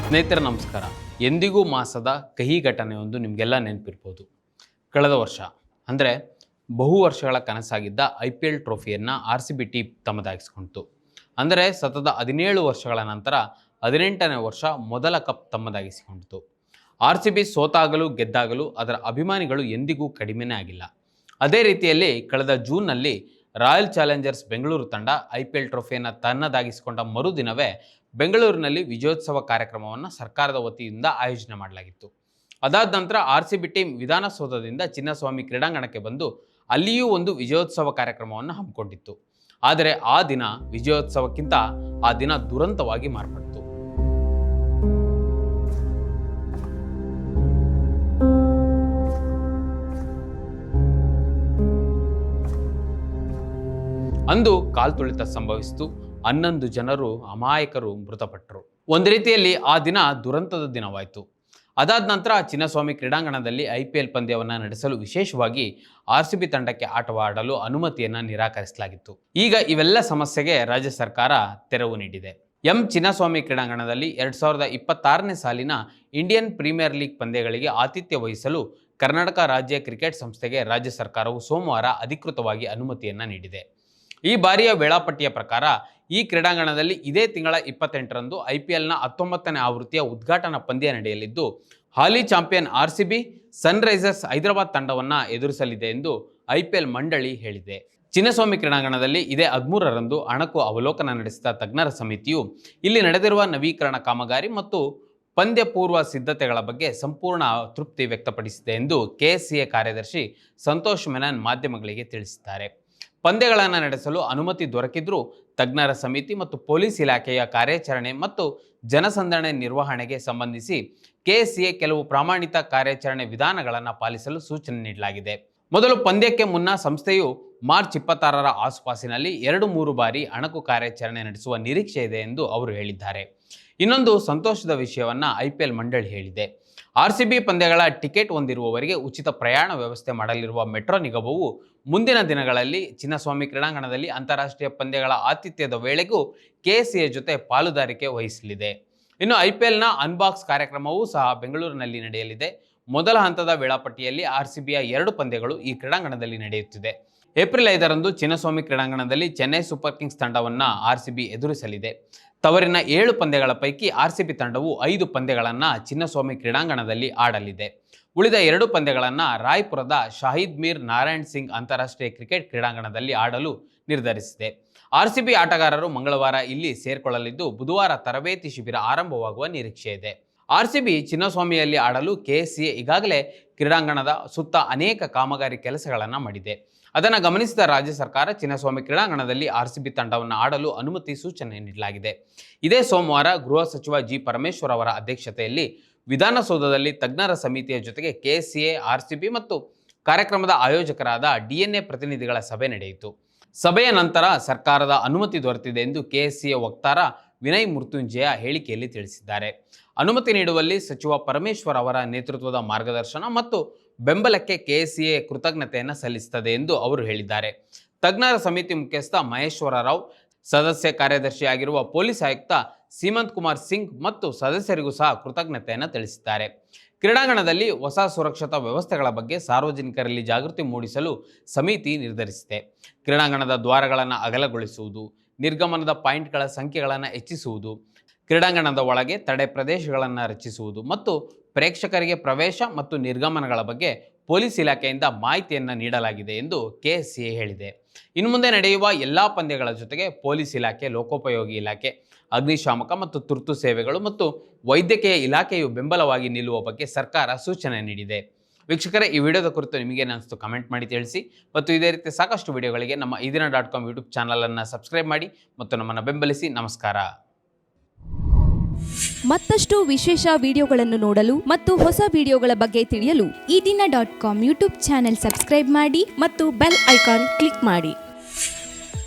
ಸ್ನೇಹಿತರೆ ನಮಸ್ಕಾರ. ಎಂದಿಗೂ ಮಾಸದ ಕಹಿ ಘಟನೆಯೊಂದು ನಿಮಗೆಲ್ಲ ನೆನಪಿರ್ಬೋದು. ಕಳೆದ ವರ್ಷ ಅಂದರೆ ಬಹು ವರ್ಷಗಳ ಕನಸಾಗಿದ್ದ IPL ಟ್ರೋಫಿಯನ್ನು RCB ಟೀಮ್ ತಮ್ಮದಾಗಿಸಿಕೊಂಡಿತು. ಅಂದರೆ ಸತತ 17 ವರ್ಷಗಳ ನಂತರ 18ನೇ ವರ್ಷ ಮೊದಲ ಕಪ್ ತಮ್ಮದಾಗಿಸಿಕೊಂಡಿತು. RCB ಸೋತಾಗಲೂ ಗೆದ್ದಾಗಲೂ ಅದರ ಅಭಿಮಾನಿಗಳು ಎಂದಿಗೂ ಕಡಿಮೆನೇ ಆಗಿಲ್ಲ. ಅದೇ ರೀತಿಯಲ್ಲಿ ಕಳೆದ ಜೂನ್ನಲ್ಲಿ ರಾಯಲ್ ಚಾಲೆಂಜರ್ಸ್ ಬೆಂಗಳೂರು ತಂಡ IPL ಟ್ರೋಫಿಯನ್ನು ತನ್ನದಾಗಿಸಿಕೊಂಡ ಮರುದಿನವೇ ಬೆಂಗಳೂರಿನಲ್ಲಿ ವಿಜಯೋತ್ಸವ ಕಾರ್ಯಕ್ರಮವನ್ನು ಸರ್ಕಾರದ ವತಿಯಿಂದ ಆಯೋಜನೆ ಮಾಡಲಾಗಿತ್ತು. ಅದಾದ ನಂತರ RCB ಟೀಮ್ ವಿಧಾನಸೌಧದಿಂದ ಚಿನ್ನಸ್ವಾಮಿ ಕ್ರೀಡಾಂಗಣಕ್ಕೆ ಬಂದು ಅಲ್ಲಿಯೂ ಒಂದು ವಿಜಯೋತ್ಸವ ಕಾರ್ಯಕ್ರಮವನ್ನು ಹಮ್ಮಿಕೊಂಡಿತ್ತು. ಆದರೆ ಆ ದಿನ ವಿಜಯೋತ್ಸವಕ್ಕಿಂತ ಆ ದಿನ ದುರಂತವಾಗಿ ಮಾರ್ಪಟ್ಟಿತು. ಅಂದು ಕಾಲ್ತುಳಿತ ಸಂಭವಿಸಿತು. 11 ಜನರು ಅಮಾಯಕರು ಮೃತಪಟ್ಟರು. ಒಂದು ರೀತಿಯಲ್ಲಿ ಆ ದಿನ ದುರಂತದ ದಿನವಾಯಿತು. ಅದಾದ ನಂತರ ಚಿನ್ನಸ್ವಾಮಿ ಕ್ರೀಡಾಂಗಣದಲ್ಲಿ IPL ಪಂದ್ಯವನ್ನು ನಡೆಸಲು ವಿಶೇಷವಾಗಿ RCB ತಂಡಕ್ಕೆ ಆಟವಾಡಲು ಅನುಮತಿಯನ್ನು ನಿರಾಕರಿಸಲಾಗಿತ್ತು. ಈಗ ಇವೆಲ್ಲ ಸಮಸ್ಯೆಗೆ ರಾಜ್ಯ ಸರ್ಕಾರ ತೆರವು ನೀಡಿದೆ. ಚಿನ್ನಸ್ವಾಮಿ ಕ್ರೀಡಾಂಗಣದಲ್ಲಿ 2026ನೇ ಸಾಲಿನ ಇಂಡಿಯನ್ ಪ್ರೀಮಿಯರ್ ಲೀಗ್ ಪಂದ್ಯಗಳಿಗೆ ಆತಿಥ್ಯ ವಹಿಸಲು ಕರ್ನಾಟಕ ರಾಜ್ಯ ಕ್ರಿಕೆಟ್ ಸಂಸ್ಥೆಗೆ ರಾಜ್ಯ ಸರ್ಕಾರವು ಸೋಮವಾರ ಅಧಿಕೃತವಾಗಿ ಅನುಮತಿಯನ್ನು ನೀಡಿದೆ. ಈ ಬಾರಿಯ ವೇಳಾಪಟ್ಟಿಯ ಪ್ರಕಾರ ಈ ಕ್ರೀಡಾಂಗಣದಲ್ಲಿ ಇದೇ ತಿಂಗಳ 28ರಂದು IPLನ 19ನೇ ಆವೃತ್ತಿಯ ಉದ್ಘಾಟನಾ ಪಂದ್ಯ ನಡೆಯಲಿದ್ದು, ಹಾಲಿ ಚಾಂಪಿಯನ್ RCB ಸನ್ರೈಸರ್ಸ್ ಹೈದರಾಬಾದ್ ತಂಡವನ್ನು ಎದುರಿಸಲಿದೆ ಎಂದು IPL ಮಂಡಳಿ ಹೇಳಿದೆ. ಚಿನ್ನಸ್ವಾಮಿ ಕ್ರೀಡಾಂಗಣದಲ್ಲಿ ಇದೇ 13ರಂದು ಅಣಕು ಅವಲೋಕನ ನಡೆಸಿದ ತಜ್ಞರ ಸಮಿತಿಯು ಇಲ್ಲಿ ನಡೆದಿರುವ ನವೀಕರಣ ಕಾಮಗಾರಿ ಮತ್ತು ಪಂದ್ಯ ಪೂರ್ವ ಸಿದ್ಧತೆಗಳ ಬಗ್ಗೆ ಸಂಪೂರ್ಣ ತೃಪ್ತಿ ವ್ಯಕ್ತಪಡಿಸಿದೆ ಎಂದು KSCA ಕಾರ್ಯದರ್ಶಿ ಸಂತೋಷ್ ಮೆನನ್ ಮಾಧ್ಯಮಗಳಿಗೆ ತಿಳಿಸಿದ್ದಾರೆ. ಪಂದ್ಯಗಳನ್ನು ನಡೆಸಲು ಅನುಮತಿ ದೊರಕಿದ್ರೂ ತಜ್ಞರ ಸಮಿತಿ ಮತ್ತು ಪೊಲೀಸ್ ಇಲಾಖೆಯ ಕಾರ್ಯಾಚರಣೆ ಮತ್ತು ಜನಸಂದಣಿ ನಿರ್ವಹಣೆಗೆ ಸಂಬಂಧಿಸಿ KSCA ಕೆಲವು ಪ್ರಮಾಣಿತ ಕಾರ್ಯಾಚರಣೆ ವಿಧಾನಗಳನ್ನು ಪಾಲಿಸಲು ಸೂಚನೆ ನೀಡಲಾಗಿದೆ. ಮೊದಲು ಪಂದ್ಯಕ್ಕೆ ಮುನ್ನ ಸಂಸ್ಥೆಯು ಮಾರ್ಚ್ 26ರ ಆಸುಪಾಸಿನಲ್ಲಿ 2-3 ಬಾರಿ ಅಣಕು ಕಾರ್ಯಾಚರಣೆ ನಡೆಸುವ ನಿರೀಕ್ಷೆ ಇದೆ ಎಂದು ಅವರು ಹೇಳಿದ್ದಾರೆ. ಇನ್ನೊಂದು ಸಂತೋಷದ ವಿಷಯವನ್ನು IPL ಮಂಡಳಿ ಹೇಳಿದೆ. RCB ಪಂದ್ಯಗಳ ಟಿಕೆಟ್ ಹೊಂದಿರುವವರಿಗೆ ಉಚಿತ ಪ್ರಯಾಣ ವ್ಯವಸ್ಥೆ ಮಾಡಲಿರುವ ಮೆಟ್ರೋ ನಿಗಮವು ಮುಂದಿನ ದಿನಗಳಲ್ಲಿ ಚಿನ್ನಸ್ವಾಮಿ ಕ್ರೀಡಾಂಗಣದಲ್ಲಿ ಅಂತಾರಾಷ್ಟ್ರೀಯ ಪಂದ್ಯಗಳ ಆತಿಥ್ಯದ ವೇಳೆಗೂ KSCA ಜೊತೆ ಪಾಲುದಾರಿಕೆ ವಹಿಸಲಿದೆ. ಇನ್ನು IPLನ ಅನ್ಬಾಕ್ಸ್ ಕಾರ್ಯಕ್ರಮವೂ ಸಹ ಬೆಂಗಳೂರಿನಲ್ಲಿ ನಡೆಯಲಿದೆ. ಮೊದಲ ಹಂತದ ವೇಳಾಪಟ್ಟಿಯಲ್ಲಿ RCBಯ 2 ಪಂದ್ಯಗಳು ಈ ಕ್ರೀಡಾಂಗಣದಲ್ಲಿ ನಡೆಯುತ್ತಿದೆ. ಏಪ್ರಿಲ್ 5ರಂದು ಚಿನ್ನಸ್ವಾಮಿ ಕ್ರೀಡಾಂಗಣದಲ್ಲಿ ಚೆನ್ನೈ ಸೂಪರ್ ಕಿಂಗ್ಸ್ ತಂಡವನ್ನು RCB ಎದುರಿಸಲಿದೆ. ತವರಿನ 7 ಪಂದ್ಯಗಳ ಪೈಕಿ RCB ತಂಡವು 5 ಪಂದ್ಯಗಳನ್ನು ಚಿನ್ನಸ್ವಾಮಿ ಕ್ರೀಡಾಂಗಣದಲ್ಲಿ ಆಡಲಿದೆ. ಉಳಿದ 2 ಪಂದ್ಯಗಳನ್ನು ರಾಯ್ಪುರದ ಶಾಹಿದ್ ಮೀರ್ ನಾರಾಯಣ್ ಸಿಂಗ್ ಅಂತಾರಾಷ್ಟ್ರೀಯ ಕ್ರಿಕೆಟ್ ಕ್ರೀಡಾಂಗಣದಲ್ಲಿ ಆಡಲು ನಿರ್ಧರಿಸಿದೆ. RCB ಆಟಗಾರರು ಮಂಗಳವಾರ ಇಲ್ಲಿ ಸೇರಿಕೊಳ್ಳಲಿದ್ದು, ಬುಧವಾರ ತರಬೇತಿ ಶಿಬಿರ ಆರಂಭವಾಗುವ ನಿರೀಕ್ಷೆ ಇದೆ. RCB ಚಿನ್ನಸ್ವಾಮಿಯಲ್ಲಿ ಆಡಲು KSCA ಈಗಾಗಲೇ ಕ್ರೀಡಾಂಗಣದ ಸುತ್ತ ಅನೇಕ ಕಾಮಗಾರಿ ಕೆಲಸಗಳನ್ನು ಮಾಡಿದೆ. ಅದನ್ನು ಗಮನಿಸಿದ ರಾಜ್ಯ ಸರ್ಕಾರ ಚಿನ್ನಸ್ವಾಮಿ ಕ್ರೀಡಾಂಗಣದಲ್ಲಿ RCB ತಂಡವನ್ನು ಆಡಲು ಅನುಮತಿ ಸೂಚನೆ ನೀಡಲಾಗಿದೆ. ಇದೇ ಸೋಮವಾರ ಗೃಹ ಸಚಿವ G. ಪರಮೇಶ್ವರ್ ಅವರ ಅಧ್ಯಕ್ಷತೆಯಲ್ಲಿ ವಿಧಾನಸೌಧದಲ್ಲಿ ತಜ್ಞರ ಸಮಿತಿಯ ಜೊತೆಗೆ KSCA, RCB ಮತ್ತು ಕಾರ್ಯಕ್ರಮದ ಆಯೋಜಕರಾದ DNA ಪ್ರತಿನಿಧಿಗಳ ಸಭೆ ನಡೆಯಿತು. ಸಭೆಯ ನಂತರ ಸರ್ಕಾರದ ಅನುಮತಿ ದೊರೆತಿದೆ ಎಂದು KSCA ವಕ್ತಾರ ವಿನಯ್ ಮೃತ್ಯುಂಜಯ ಹೇಳಿಕೆಯಲ್ಲಿ ತಿಳಿಸಿದ್ದಾರೆ. ಅನುಮತಿ ನೀಡುವಲ್ಲಿ ಸಚಿವ ಪರಮೇಶ್ವರ್ ಅವರ ನೇತೃತ್ವದ ಮಾರ್ಗದರ್ಶನ ಮತ್ತು ಬೆಂಬಲಕ್ಕೆ KSCA ಕೃತಜ್ಞತೆಯನ್ನು ಸಲ್ಲಿಸುತ್ತದೆ ಎಂದು ಅವರು ಹೇಳಿದ್ದಾರೆ. ತಜ್ಞರ ಸಮಿತಿ ಮುಖ್ಯಸ್ಥ ಮಹೇಶ್ವರ ರಾವ್, ಸದಸ್ಯ ಕಾರ್ಯದರ್ಶಿಯಾಗಿರುವ ಪೊಲೀಸ್ ಆಯುಕ್ತ ಸೀಮಂತ್ ಕುಮಾರ್ ಸಿಂಗ್ ಮತ್ತು ಸದಸ್ಯರಿಗೂ ಸಹ ಕೃತಜ್ಞತೆಯನ್ನು ತಿಳಿಸಿದ್ದಾರೆ. ಕ್ರೀಡಾಂಗಣದಲ್ಲಿ ಹೊಸ ಸುರಕ್ಷತಾ ವ್ಯವಸ್ಥೆಗಳ ಬಗ್ಗೆ ಸಾರ್ವಜನಿಕರಲ್ಲಿ ಜಾಗೃತಿ ಮೂಡಿಸಲು ಸಮಿತಿ ನಿರ್ಧರಿಸಿದೆ. ಕ್ರೀಡಾಂಗಣದ ದ್ವಾರಗಳನ್ನು ಅಗಲಗೊಳಿಸುವುದು, ನಿರ್ಗಮನದ ಪಾಯಿಂಟ್ಗಳ ಸಂಖ್ಯೆಗಳನ್ನು ಹೆಚ್ಚಿಸುವುದು, ಕ್ರೀಡಾಂಗಣದ ಒಳಗೆ ತಡೆ ಪ್ರದೇಶಗಳನ್ನು ರಚಿಸುವುದು ಮತ್ತು ಪ್ರೇಕ್ಷಕರಿಗೆ ಪ್ರವೇಶ ಮತ್ತು ನಿರ್ಗಮನಗಳ ಬಗ್ಗೆ ಪೊಲೀಸ್ ಇಲಾಖೆಯಿಂದ ಮಾಹಿತಿಯನ್ನು ನೀಡಲಾಗಿದೆ ಎಂದು KSCA ಹೇಳಿದೆ. ಇನ್ನು ಮುಂದೆ ನಡೆಯುವ ಎಲ್ಲ ಪಂದ್ಯಗಳ ಜೊತೆಗೆ ಪೊಲೀಸ್ ಇಲಾಖೆ, ಲೋಕೋಪಯೋಗಿ ಇಲಾಖೆ, ಅಗ್ನಿಶಾಮಕ ಮತ್ತು ತುರ್ತು ಸೇವೆಗಳು ಮತ್ತು ವೈದ್ಯಕೀಯ ಇಲಾಖೆಯು ಬೆಂಬಲವಾಗಿ ನಿಲ್ಲುವ ಬಗ್ಗೆ ಸರ್ಕಾರ ಸೂಚನೆ ನೀಡಿದೆ. ವೀಕ್ಷಕರೇ, ಈ ವಿಡಿಯೋದ ಕುರಿತು ನಿಮಗೇನು ಅನಿಸ್ತು ಕಮೆಂಟ್ ಮಾಡಿ ತಿಳಿಸಿ. ಮತ್ತು ಇದೇ ರೀತಿ ಸಾಕಷ್ಟು ವಿಡಿಯೋಗಳಿಗೆ ನಮ್ಮ iDina.com ಯೂಟ್ಯೂಬ್ ಚಾನಲನ್ನು ಸಬ್ಸ್ಕ್ರೈಬ್ ಮಾಡಿ ಮತ್ತು ನಮ್ಮನ್ನು ಬೆಂಬಲಿಸಿ. ನಮಸ್ಕಾರ. ಮತ್ತಷ್ಟು ವಿಶೇಷ ವಿಡಿಯೋಗಳನ್ನು ನೋಡಲು ಮತ್ತು ಹೊಸ ವಿಡಿಯೋಗಳ ಬಗ್ಗೆ ತಿಳಿಯಲು iDina.com ಯೂಟ್ಯೂಬ್ ಚಾನೆಲ್ ಸಬ್ಸ್ಕ್ರೈಬ್ ಮಾಡಿ ಮತ್ತು ಬೆಲ್ ಐಕಾನ್ ಕ್ಲಿಕ್ ಮಾಡಿ.